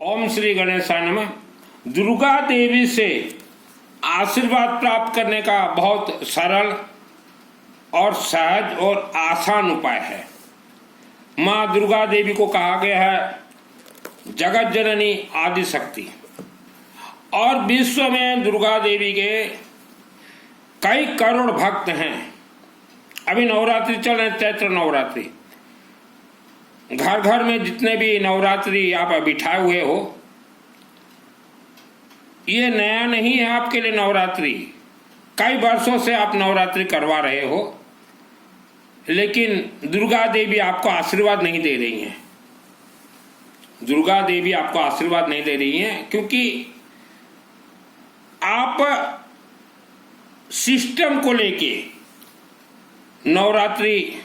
ओम श्री गणेशाय नमः। दुर्गा देवी से आशीर्वाद प्राप्त करने का बहुत सरल और सहज और आसान उपाय है। माँ दुर्गा देवी को कहा गया है जगत जननी आदि शक्ति, और विश्व में दुर्गा देवी के कई करोड़ भक्त हैं। अभी नवरात्रि चल रहे, चैत्र नवरात्रि, घर घर में जितने भी नवरात्रि आप बिठाए हुए हो, ये नया नहीं है आपके लिए। नवरात्रि कई वर्षों से आप नवरात्रि करवा रहे हो, लेकिन दुर्गा देवी आपको आशीर्वाद नहीं दे रही हैं। दुर्गा देवी आपको आशीर्वाद नहीं दे रही हैं क्योंकि आप सिस्टम को लेके नवरात्रि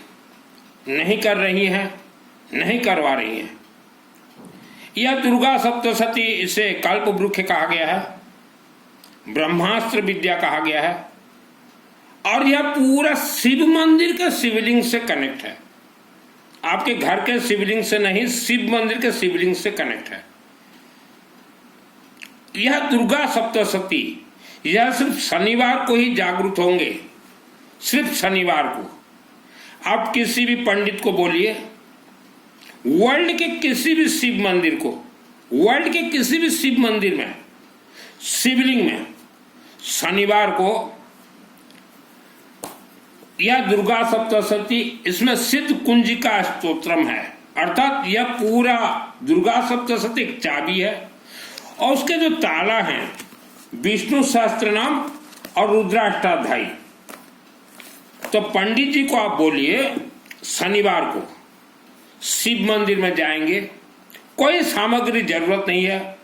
नहीं कर रही हैं, नहीं करवा रही हैं। यह दुर्गा सप्तशती, इसे कल्प वृक्ष कहा गया है, ब्रह्मास्त्र विद्या कहा गया है, और यह पूरा शिव मंदिर के शिवलिंग से कनेक्ट है। आपके घर के शिवलिंग से नहीं, शिव मंदिर के शिवलिंग से कनेक्ट है। यह दुर्गा सप्तशती, यह सिर्फ शनिवार को ही जागृत होंगे, सिर्फ शनिवार को। आप किसी भी पंडित को बोलिए, वर्ल्ड के किसी भी शिव मंदिर को, वर्ल्ड के किसी भी शिव मंदिर में, शिवलिंग में शनिवार को यह दुर्गा सप्तशती, इसमें सिद्ध कुंजिका स्तोत्रम है, अर्थात यह पूरा दुर्गा सप्तशती एक चाबी है, और उसके जो ताला हैं विष्णु सहस्त्र नाम और रुद्राष्टाध्यायी। तो पंडित जी को आप बोलिए शनिवार को शिव मंदिर में जाएंगे, कोई सामग्री जरूरत नहीं है,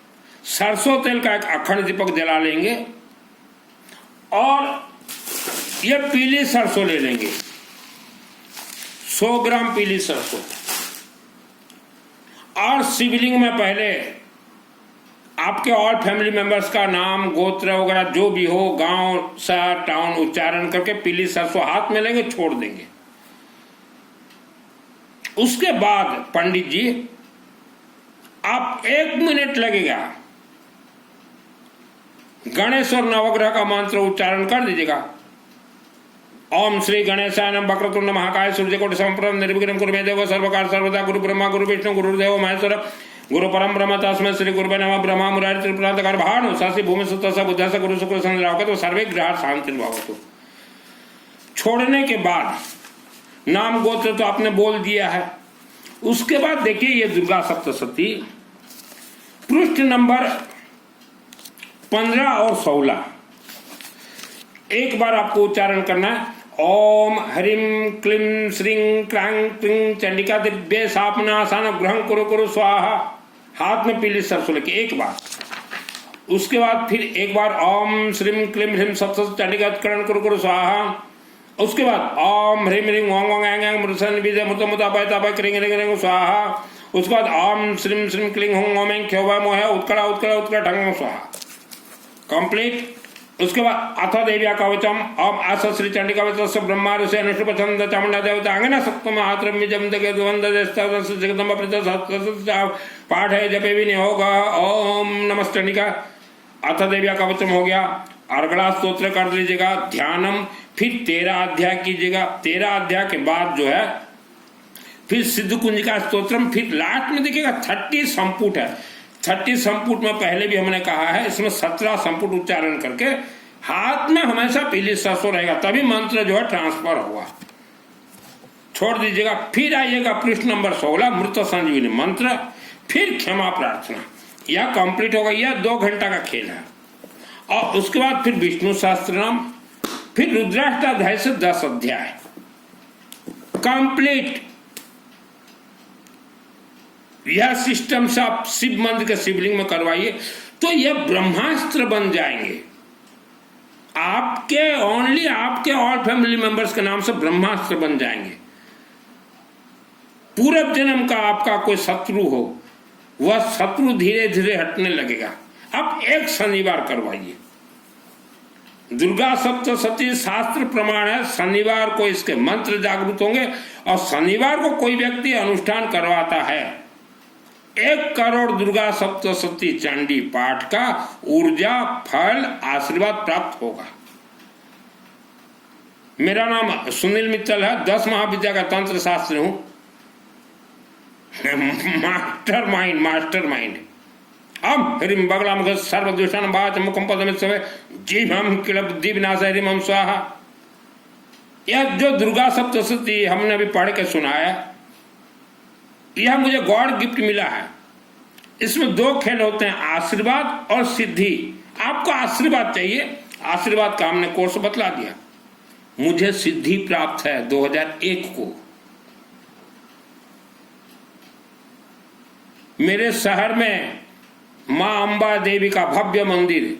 सरसों तेल का एक अखंड दीपक जला लेंगे और ये पीली सरसों ले लेंगे, 100 ग्राम पीली सरसों, और शिवलिंग में पहले आपके और फैमिली मेंबर्स का नाम, गोत्र वगैरह जो भी हो, गांव, शहर, टाउन उच्चारण करके पीली सरसों हाथ में लेंगे, छोड़ देंगे। उसके बाद पंडित जी आप 1 मिनट लगेगा, गणेश और नवग्रह का मंत्र उच्चारण कर दीजिएगा। ओम श्री गणेशाय नमः। वक्रतुंड महाकाय सूर्यकोटि समप्रभ निर्विघ्नं कुरु मे देव सर्वकार सर्वदा। गुरु ब्रह्मा गुरु विष्णु गुरुदेव महेश्वर गुरु परम ब्रह्म तस्मै श्री गुरुवे नमः। ब्रह्मा मुरारी त्रिपुरांतकार भानु शासी भूमि सुतः बुद्धः स गुरु शुक्र संद्रावकतो सर्वे ग्रहाः शांतिर्भवतु। छोड़ने के बाद नाम गोत्र तो आपने बोल दिया है। उसके बाद देखिए ये दुर्गा सप्तशती पृष्ठ नंबर 15 और 16 एक बार आपको उच्चारण करना है। ओम ह्रीं क्लीं श्रीं क्रां क्लीं चंडिका दिव्य सापनासन ग्रहण कुरु कुरु स्वाहा। हाथ में पीली सरसों लेके एक बार। उसके बाद फिर एक बार ओम श्रीं क्लीं ह्रीं सप्तशती चंडिका करण कुरु कुरु स्वाहा। उसके बाद ओम ह्रीं ह्रीं ओंग ओंग ऐंग ऐंग मृत्सन्न बीज मुत मुत अपाय तापाय क्रीं क्रीं क्रीं स्वाहा। उसके बाद ओम श्रीं श्रीं क्लीं हुं ओम ऐं ख्योवा मोह उत्कड़ा उत्कड़ा उत्कड़ा ढंग स्वाहा। कंप्लीट। उसके बाद अथ देव्या कवचम ओम आस श्री चंडिका वचस्य ब्रह्मा ऋषि अनुष्टुप छंद चामुंडा देवता अंगना सप्तम आत्रम्य जम दगे वंद देस्तव जगदम्ब प्रत पाठ है जपे भी नहीं होगा। ओम नमः चंडिका। अथ देव्या कवचम हो गया। अर्गला स्तोत्र कर लीजिएगा, ध्यानम, फिर 13 अध्याय कीजिएगा। 13 अध्याय के बाद जो है फिर सिद्ध कुंजिका स्तोत्रम, फिर लास्ट में देखिएगा 30 संपुट है। 30 संपुट में पहले भी हमने कहा है, इसमें 17 संपुट उच्चारण करके हाथ में हमेशा पीली सरसों रहेगा, तभी मंत्र जो है ट्रांसफर होगा। छोड़ दीजिएगा। फिर आइएगा पृष्ठ नंबर 16 मृत संजीवनी मंत्र, फिर क्षमा प्रार्थना। यह कंप्लीट होगा। यह 2 घंटा का खेल है। और उसके बाद फिर विष्णु सहस्त्र नाम, फिर रुद्राष्टाध्याय से 10 अध्याय कंप्लीट। यह सिस्टम से आप शिव मंदिर के शिवलिंग में करवाइए तो यह ब्रह्मास्त्र बन जाएंगे। आपके ओनली आपके और फैमिली मेंबर्स के नाम से ब्रह्मास्त्र बन जाएंगे। पूर्व जन्म का आपका कोई शत्रु हो, वह शत्रु धीरे धीरे हटने लगेगा। अब एक शनिवार करवाइए। दुर्गा सप्तशती शास्त्र प्रमाण है, शनिवार को इसके मंत्र जागृत होंगे। और शनिवार को कोई व्यक्ति अनुष्ठान करवाता है, 1 करोड़ दुर्गा सप्तशती चंडी पाठ का ऊर्जा, फल, आशीर्वाद प्राप्त होगा। मेरा नाम सुनील मित्तल है, 10 महाविद्या का तंत्र शास्त्री हूं। Master mind. हम ह्रीम बगलाम सर्वदूषण बाच मुखम पदम जीव हम किल बुद्धि विनाश ह्रीम हम स्वाहा। यह जो दुर्गा सप्तशती हमने अभी पढ़ के सुनाया, यह मुझे गॉड गिफ्ट मिला है। इसमें 2 खेल होते हैं, आशीर्वाद और सिद्धि। आपको आशीर्वाद चाहिए, आशीर्वाद का हमने कोर्स बतला दिया। मुझे सिद्धि प्राप्त है 2001 को। मेरे शहर में मां अंबा देवी का भव्य मंदिर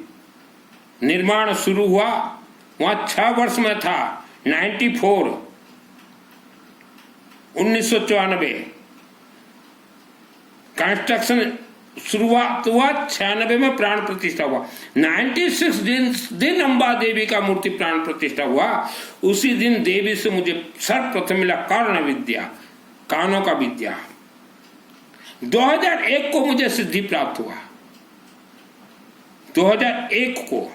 निर्माण शुरू हुआ। वहां 6 वर्ष में था, 1994 कंस्ट्रक्शन शुरुआत हुआ, 96 में प्राण प्रतिष्ठा हुआ। 96 दिन अंबा देवी का मूर्ति प्राण प्रतिष्ठा हुआ। उसी दिन देवी से मुझे सर्वप्रथम मिला कर्ण विद्या, कानों का विद्या। 2001 को मुझे सिद्धि प्राप्त हुआ। 2001 को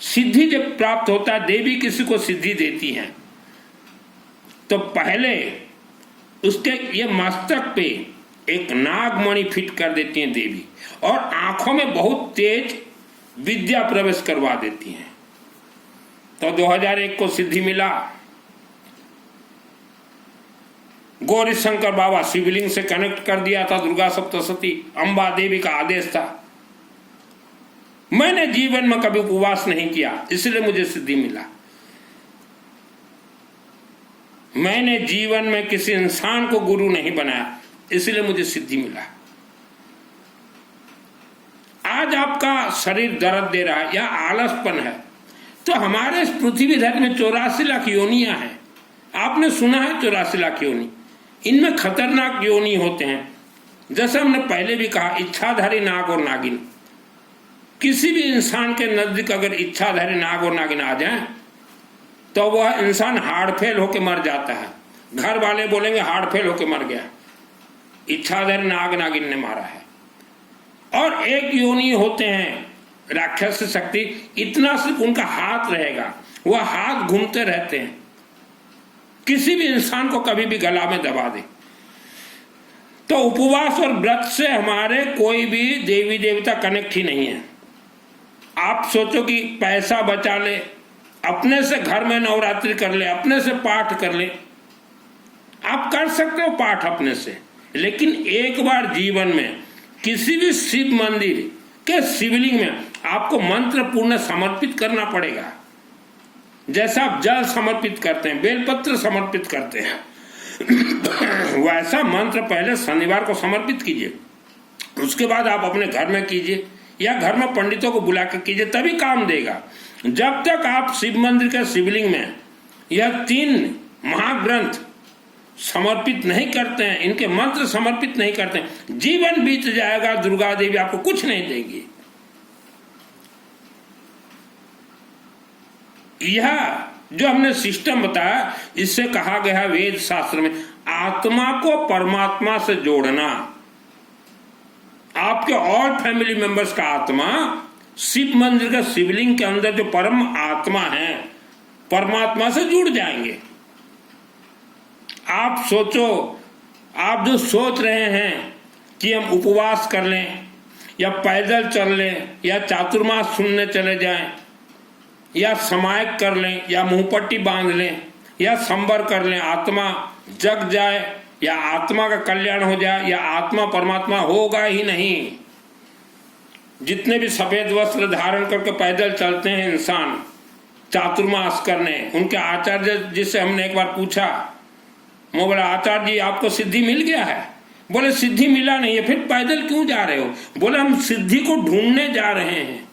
सिद्धि जब प्राप्त होता है, देवी किसी को सिद्धि देती हैं तो पहले उसके ये मस्तक पे एक नागमणि फिट कर देती हैं देवी, और आंखों में बहुत तेज विद्या प्रवेश करवा देती हैं। तो 2001 को सिद्धि मिला। गौरी शंकर बाबा शिवलिंग से कनेक्ट कर दिया था दुर्गा सप्तशती, अंबा देवी का आदेश था। मैंने जीवन में कभी उपवास नहीं किया, इसलिए मुझे सिद्धि मिला। मैंने जीवन में किसी इंसान को गुरु नहीं बनाया, इसलिए मुझे सिद्धि मिला। आज आपका शरीर दर्द दे रहा है या आलसपन है, तो हमारे इस पृथ्वी धरती में 84 लाख योनियां हैं। आपने सुना है 84 लाख योनि। इनमें खतरनाक योनि होते हैं। जैसे हमने पहले भी कहा, इच्छाधारी नाग और नागिन। किसी भी इंसान के नजदीक अगर इच्छाधारी नाग और नागिन आ जाए तो वह इंसान हार्ट फेल होकर मर जाता है। घर वाले बोलेंगे हार्ट फेल होकर मर गया, इच्छाधारी नाग नागिन ने मारा है। और एक योनि होते हैं राक्षस शक्ति, इतना सिर्फ उनका हाथ रहेगा, वह हाथ घूमते रहते हैं, किसी भी इंसान को कभी भी गला में दबा दे। तो उपवास और व्रत से हमारे कोई भी देवी देवता कनेक्ट ही नहीं है। आप सोचो कि पैसा बचा ले, अपने से घर में नवरात्रि कर ले, अपने से पाठ कर ले, आप कर सकते हो पाठ अपने से, लेकिन एक बार जीवन में किसी भी शिव मंदिर के शिवलिंग में आपको मंत्र पूर्ण समर्पित करना पड़ेगा। जैसा आप जल समर्पित करते हैं, बेलपत्र समर्पित करते हैं, वैसा मंत्र पहले शनिवार को समर्पित कीजिए। उसके बाद आप अपने घर में कीजिए या घर में पंडितों को बुला कर कीजिए, तभी काम देगा। जब तक आप शिव मंदिर के शिवलिंग में यह 3 महाग्रंथ समर्पित नहीं करते हैं, इनके मंत्र समर्पित नहीं करते हैं, जीवन बीत जाएगा, दुर्गा देवी आपको कुछ नहीं देगी। यह जो हमने सिस्टम बताया, इससे कहा गया है वेद शास्त्र में, आत्मा को परमात्मा से जोड़ना। आपके और फैमिली मेंबर्स का आत्मा शिव मंदिर का शिवलिंग के अंदर जो परम आत्मा है, परमात्मा से जुड़ जाएंगे। आप सोचो, आप जो सोच रहे हैं कि हम उपवास कर लें या पैदल चल लें या चातुर्मास सुनने चले जाएं या समायक कर लें या मुंहपट्टी बांध लें या संबर कर लें, आत्मा जग जाए या आत्मा का कल्याण हो जाए, या आत्मा परमात्मा होगा ही नहीं। जितने भी सफेद वस्त्र धारण करके पैदल चलते हैं इंसान चातुर्मास करने, उनके आचार्य जिससे हमने एक बार पूछा, मैं बोला आचार्य जी आपको सिद्धि मिल गया है? बोले सिद्धि मिला नहीं है, फिर पैदल क्यों जा रहे हो? बोले हम सिद्धि को ढूंढने जा रहे हैं।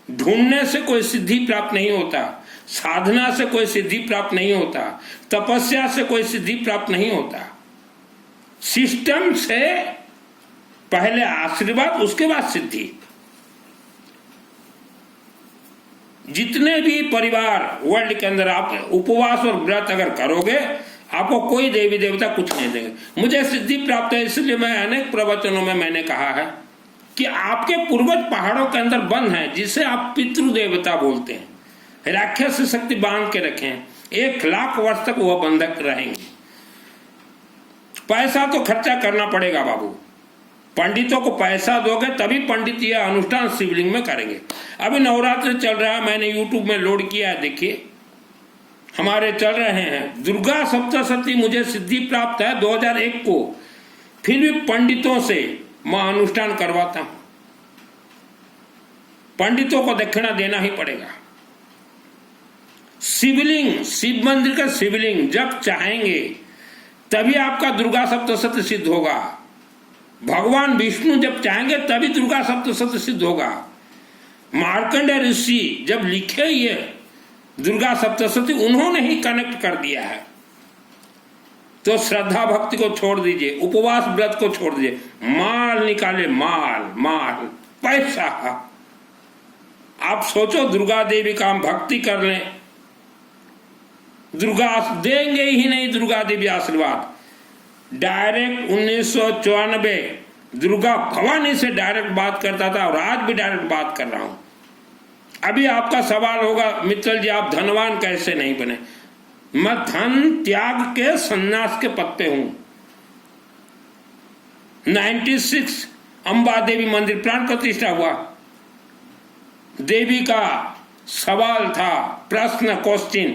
ढूंढने से कोई सिद्धि प्राप्त नहीं होता, साधना से कोई सिद्धि प्राप्त नहीं होता, तपस्या से कोई सिद्धि प्राप्त नहीं होता। सिस्टम से पहले आशीर्वाद, उसके बाद सिद्धि। जितने भी परिवार वर्ल्ड के अंदर आप उपवास और व्रत अगर करोगे, आपको कोई देवी देवता कुछ नहीं देंगे। मुझे सिद्धि प्राप्त है, इसलिए मैं अनेक प्रवचनों में मैंने कहा है कि आपके पूर्वज पहाड़ों के अंदर बंद हैं, जिसे आप पितृ देवता बोलते हैं, राक्षस शक्ति बांध के रखें, 1,00,000 वर्ष तक वह बंधक रहेंगे। पैसा तो खर्चा करना पड़ेगा बाबू, पंडितों को पैसा दोगे तभी पंडित यह अनुष्ठान शिवलिंग में करेंगे। अभी नवरात्र चल रहा है, मैंने यूट्यूब में लोड किया है, देखिए हमारे चल रहे हैं। दुर्गा सप्तशती मुझे सिद्धि प्राप्त है 2001 को, फिर भी पंडितों से मैं अनुष्ठान करवाता हूं। पंडितों को दक्षिणा देना ही पड़ेगा। शिवलिंग, शिव मंदिर का शिवलिंग जब चाहेंगे तभी आपका दुर्गा सप्तशती सिद्ध होगा। भगवान विष्णु जब चाहेंगे तभी दुर्गा सप्तशती सिद्ध होगा। मार्कंडेय ऋषि जब लिखे ये दुर्गा सप्तशती, उन्होंने ही कनेक्ट कर दिया है। तो श्रद्धा भक्ति को छोड़ दीजिए, उपवास व्रत को छोड़ दीजिए, माल निकाले, माल माल पैसा। आप सोचो दुर्गा देवी का हम भक्ति कर लें, दुर्गा देंगे ही नहीं दुर्गा देवी आशीर्वाद। डायरेक्ट 1994 दुर्गा भवानी से डायरेक्ट बात करता था और आज भी डायरेक्ट बात कर रहा हूं। अभी आपका सवाल होगा मित्तल जी आप धनवान कैसे नहीं बने? मैं धन त्याग के संन्यास के पद पे हूं। 96 अंबा देवी मंदिर प्राण प्रतिष्ठा हुआ। देवी का सवाल था, प्रश्न, क्वेश्चन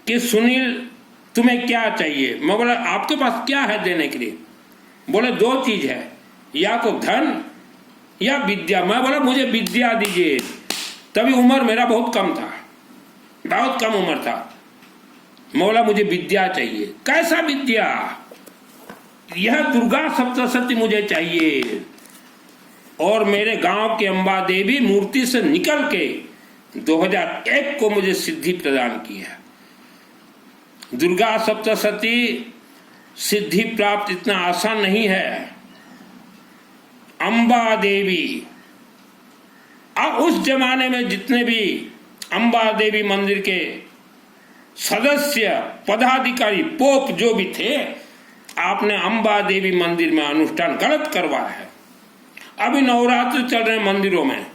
कि सुनील तुम्हें क्या चाहिए? मैं बोला आपके पास क्या है देने के लिए? बोले 2 चीज है, या तो धन या विद्या। मैं बोला मुझे विद्या दीजिए। तभी उम्र मेरा बहुत कम था, बहुत कम उम्र था। मैं बोला मुझे विद्या चाहिए। कैसा विद्या? यह दुर्गा सप्तशती मुझे चाहिए। और मेरे गांव के अंबा देवी मूर्ति से निकल के 2001 को मुझे सिद्धि प्रदान की है। दुर्गा सप्तशती सिद्धि प्राप्त इतना आसान नहीं है। अंबा देवी, अब उस जमाने में जितने भी अंबा देवी मंदिर के सदस्य, पदाधिकारी, पोप जो भी थे, आपने अंबा देवी मंदिर में अनुष्ठान गलत करवाया है। अभी नवरात्र चल रहे मंदिरों में,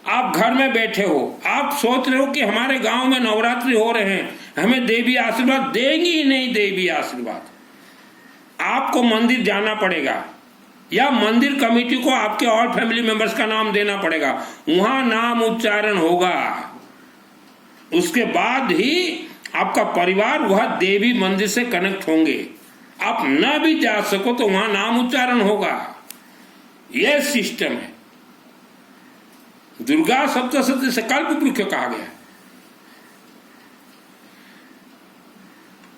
आप घर में बैठे हो, आप सोच रहे हो कि हमारे गांव में नवरात्रि हो रहे हैं, हमें देवी आशीर्वाद देंगी ही नहीं। देवी आशीर्वाद आपको मंदिर जाना पड़ेगा या मंदिर कमेटी को आपके और फैमिली मेंबर्स का नाम देना पड़ेगा, वहां नाम उच्चारण होगा। उसके बाद ही आपका परिवार वह देवी मंदिर से कनेक्ट होंगे। आप न भी जा सको तो वहां नाम उच्चारण होगा। यह सिस्टम है। दुर्गा सप्तशती से कल्प वृक्ष कहा गया।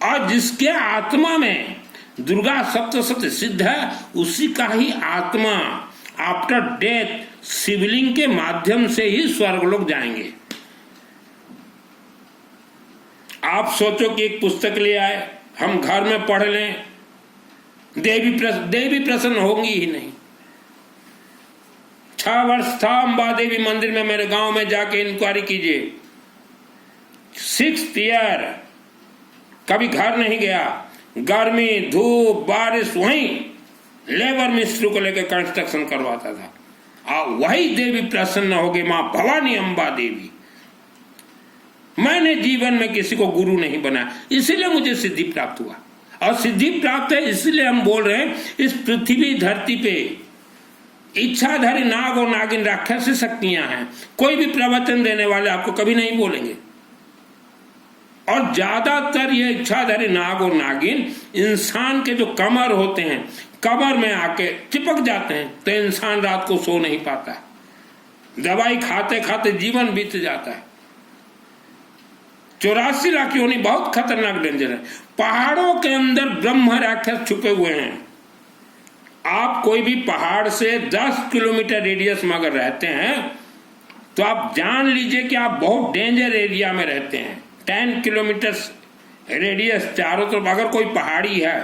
और जिसके आत्मा में दुर्गा सप्तशती सिद्ध है, उसी का ही आत्मा आफ्टर डेथ शिवलिंग के माध्यम से ही स्वर्गलोक जाएंगे। आप सोचो कि एक पुस्तक ले आए, हम घर में पढ़ लें, देवी प्रसन्न होंगी ही नहीं। 6 वर्ष था अंबा देवी मंदिर में, मेरे गांव में जाके इंक्वायरी कीजिए। 6th ईयर कभी घर नहीं गया। गर्मी, धूप, बारिश, वहीं लेबर मिस्त्री को लेकर कंस्ट्रक्शन करवाता था। वही देवी प्रसन्न हो गई, मां भवानी अंबा देवी। मैंने जीवन में किसी को गुरु नहीं बनाया, इसीलिए मुझे सिद्धि प्राप्त हुआ। और सिद्धि प्राप्त है इसलिए हम बोल रहे हैं, इस पृथ्वी धरती पे इच्छाधारी नाग और नागिन राक्षसी शक्तियां हैं। कोई भी प्रवचन देने वाले आपको कभी नहीं बोलेंगे। और ज्यादातर ये इच्छाधारी नाग और नागिन इंसान के जो कमर होते हैं, कमर में आके चिपक जाते हैं, तो इंसान रात को सो नहीं पाता। दवाई खाते खाते जीवन बीत जाता है। 84 लाख योनि बहुत खतरनाक डेंजर है। पहाड़ों के अंदर ब्रह्म राक्षस छुपे हुए हैं। आप कोई भी पहाड़ से 10 किलोमीटर रेडियस में अगर रहते हैं तो आप जान लीजिए कि आप बहुत डेंजर एरिया में रहते हैं। 10 किलोमीटर रेडियस चारों तरफ अगर कोई पहाड़ी है,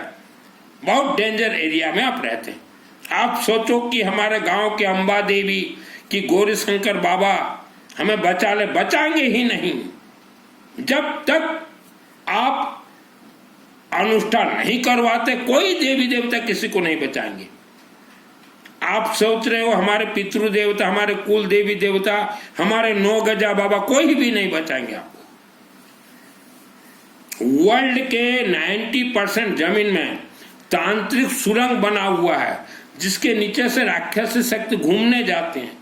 बहुत डेंजर एरिया में आप रहते हैं। आप सोचो कि हमारे गांव के अंबा देवी की गौरी शंकर बाबा हमें बचा ले, बचाएंगे ही नहीं। जब तक आप अनुष्ठान नहीं करवाते, कोई देवी देवता किसी को नहीं बचाएंगे। आप सोच रहे हो हमारे पितृ देवता, हमारे कुल देवी देवता, हमारे 9 गजा बाबा कोई भी नहीं बचाएंगे आपको। वर्ल्ड के 90% जमीन में तांत्रिक सुरंग बना हुआ है जिसके नीचे से राक्षसी शक्ति घूमने जाते हैं।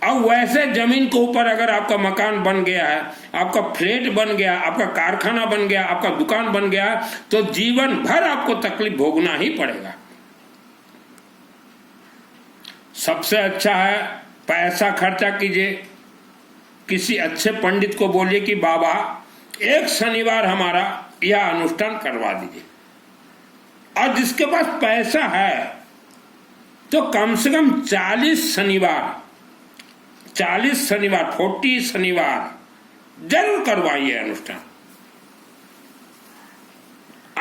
अब वैसे जमीन के ऊपर अगर आपका मकान बन गया है, आपका फ्लैट बन गया, आपका कारखाना बन गया, आपका दुकान बन गया, तो जीवन भर आपको तकलीफ भोगना ही पड़ेगा। सबसे अच्छा है पैसा खर्चा कीजिए, किसी अच्छे पंडित को बोलिए कि बाबा एक शनिवार हमारा यह अनुष्ठान करवा दीजिए। और जिसके पास पैसा है तो कम से कम 40 शनिवार 40 शनिवार जरूर करवाइए अनुष्ठान।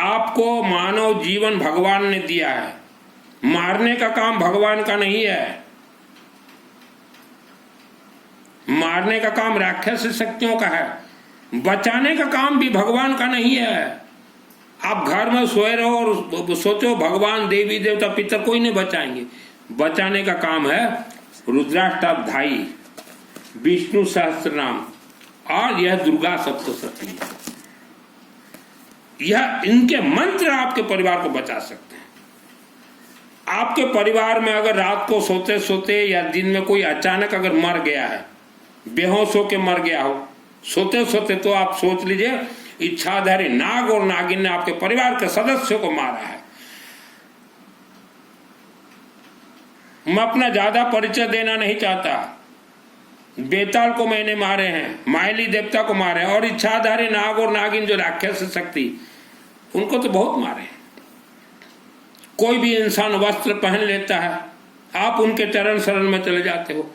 आपको मानव जीवन भगवान ने दिया है, मारने का काम भगवान का नहीं है, मारने का काम राक्षस शक्तियों का है, बचाने का काम भी भगवान का नहीं है। आप घर में सोए रहो और सोचो भगवान देवी देवता पितर कोई नहीं बचाएंगे। बचाने का काम है रुद्राष्टाध्यायी, विष्णु सहस्त्र नाम और यह दुर्गा सप्तशती। यह इनके मंत्र आपके परिवार को बचा सकते हैं। आपके परिवार में अगर रात को सोते सोते या दिन में कोई अचानक अगर मर गया है, बेहोश होकर मर गया हो सोते सोते, तो आप सोच लीजिए इच्छाधारी नाग और नागिन ने आपके परिवार के सदस्यों को मारा है। मैं अपना ज्यादा परिचय देना नहीं चाहता। बेताल को मैंने मारे हैं, मायली देवता को मारे हैं, और इच्छाधारी नाग और नागिन जो राक्षस शक्ति, उनको तो बहुत मारे हैं। कोई भी इंसान वस्त्र पहन लेता है, आप उनके चरण शरण में चले जाते हो,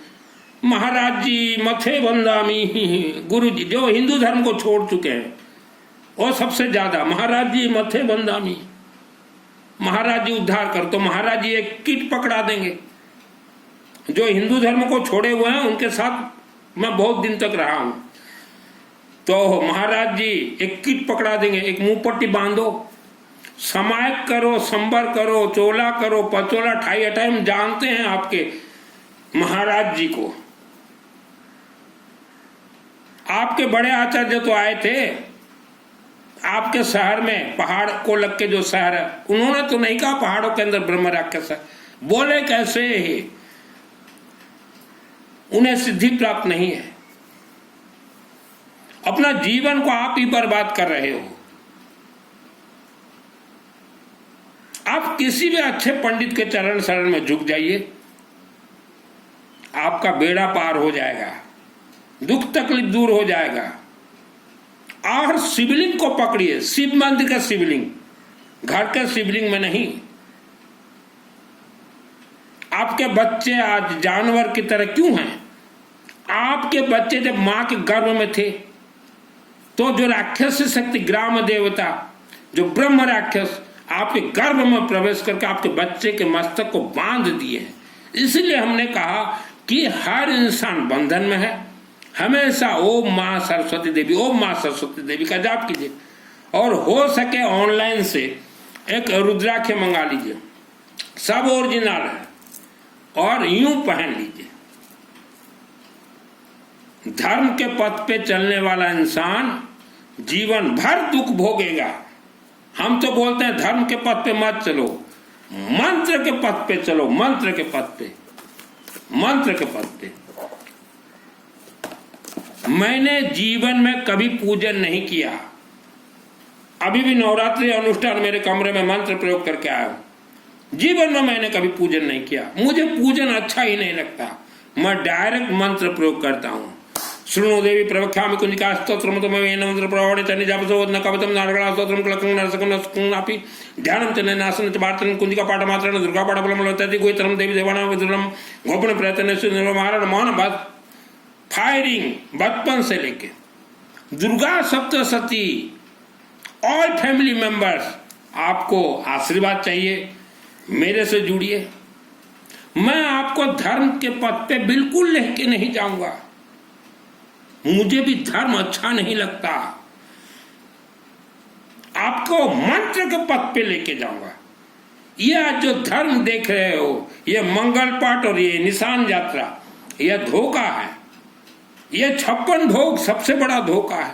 महाराज जी मथे बंदामी, गुरु जी जो हिंदू धर्म को छोड़ चुके हैं और सबसे ज्यादा महाराज जी मथे बंदामी, महाराज जी उद्धार कर, तो महाराज जी एक किट पकड़ा देंगे। जो हिंदू धर्म को छोड़े हुए हैं उनके साथ मैं बहुत दिन तक रहा हूं, तो महाराज जी एक किट पकड़ा देंगे, एक मुंह पट्टी बांधो, समायक करो, संबर करो, चोला करो, पचोला ठाई अठाई। हम जानते हैं आपके महाराज जी को। आपके बड़े आचार्य तो आए थे आपके शहर में, पहाड़ को लग के जो शहर है, उन्होंने तो नहीं कहा पहाड़ों के अंदर ब्रह्म राक्षस है। बोले कैसे? उन्हें सिद्धि प्राप्त नहीं है। अपना जीवन को आप ही बर्बाद कर रहे हो। आप किसी भी अच्छे पंडित के चरण शरण में झुक जाइए, आपका बेड़ा पार हो जाएगा, दुख तकलीफ दूर हो जाएगा। और शिवलिंग को पकड़िए, शिव मंदिर का शिवलिंग, घर के शिवलिंग में नहीं। आपके बच्चे आज जानवर की तरह क्यों हैं? आपके बच्चे जब मां के गर्भ में थे तो जो राक्षस शक्ति ग्राम देवता, जो ब्रह्म राक्षस आपके गर्भ में प्रवेश करके आपके बच्चे के मस्तक को बांध दिए हैं। इसलिए हमने कहा कि हर इंसान बंधन में है। हमेशा ओम मां सरस्वती देवी, ओम मां सरस्वती देवी का जाप कीजिए, और हो सके ऑनलाइन से एक रुद्राक्ष मंगा लीजिए, सब ओरिजिनल है, और यूं पहन लीजिए। धर्म के पथ पे चलने वाला इंसान जीवन भर दुख भोगेगा। हम तो बोलते हैं धर्म के पथ पे मत चलो, मंत्र के पथ पे चलो, मंत्र के पथ पे, मंत्र के पथ पे। मैंने जीवन में कभी पूजन नहीं किया। अभी भी नवरात्रि अनुष्ठान मेरे कमरे में मंत्र प्रयोग करके आया हूं। जीवन में मैंने कभी पूजन नहीं किया। मुझे पूजन अच्छा ही नहीं लगता। मैं डायरेक्ट मंत्र प्रयोग करता हूं। शृणु देवी प्रवक्ष्यामि कुंजिका स्तोत्रम तमेन मंत्र प्रवणे च निजापसोदन कवतम नारगणा स्तोत्रम क्लकं नरसकं नस्कुंनापि ध्यानं च नासनं च वार्तनं कुंजिका पाठमात्रेण दुर्गा पाठबलं लतति गोत्रम देवी देवानां विदुरम गोपन प्रयत्न से निर्माण मौन बात फायरिंग बचपन से लेके Durga Saptashati. All family members, आपको आशीर्वाद चाहिए, मेरे से जुड़िए। मैं आपको धर्म के पथ पे बिल्कुल लेके नहीं जाऊंगा। मुझे भी धर्म अच्छा नहीं लगता। आपको मंत्र के पथ पे लेके जाऊंगा। ये आज जो धर्म देख रहे हो, ये मंगल पाठ और ये निशान यात्रा, यह धोखा है। ये 56 भोग सबसे बड़ा धोखा है।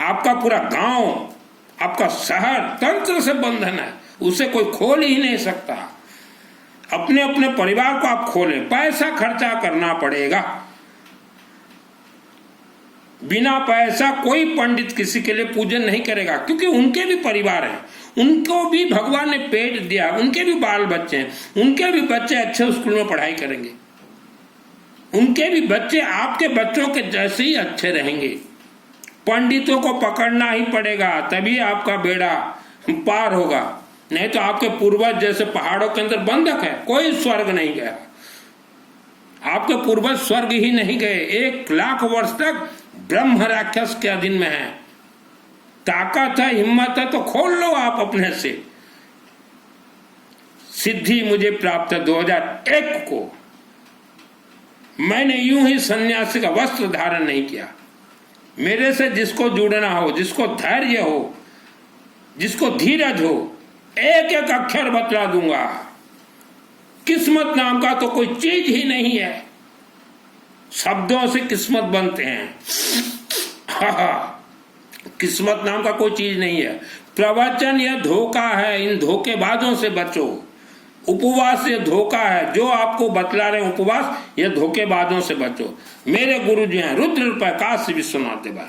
आपका पूरा गांव, आपका शहर तंत्र से बंधन है, उसे कोई खोल ही नहीं सकता। अपने अपने परिवार को आप खोलें, पैसा खर्चा करना पड़ेगा। बिना पैसा कोई पंडित किसी के लिए पूजन नहीं करेगा, क्योंकि उनके भी परिवार हैं, उनको भी भगवान ने पेट दिया, उनके भी बाल बच्चे हैं, उनके भी बच्चे अच्छे स्कूल में पढ़ाई करेंगे, उनके भी बच्चे आपके बच्चों के जैसे ही अच्छे रहेंगे। पंडितों को पकड़ना ही पड़ेगा, तभी आपका बेड़ा पार होगा। नहीं तो आपके पूर्वज जैसे पहाड़ों के अंदर बंधक है, कोई स्वर्ग नहीं गया। आपके पूर्वज स्वर्ग ही नहीं गए, 1 लाख वर्ष तक ब्रह्म राक्षस के अधीन में है। ताकत है, हिम्मत है तो खोल लो आप अपने से। सिद्धि मुझे प्राप्त है 2001 को। मैंने यूं ही सन्यासी का वस्त्र धारण नहीं किया। मेरे से जिसको जुड़ना हो, जिसको धैर्य हो, जिसको धीरज हो, एक एक अक्षर बतला दूंगा। किस्मत नाम का तो कोई चीज ही नहीं है। शब्दों से किस्मत बनते हैं। किस्मत नाम का कोई चीज नहीं है। प्रवचन यह धोखा है, इन धोखेबाजों से बचो। उपवास ये धोखा है, जो आपको बतला रहे उपवास, ये धोखेबाजों से बचो। मेरे गुरु जी हैं रुद्र प्रकाश विश्वनाथ देवा।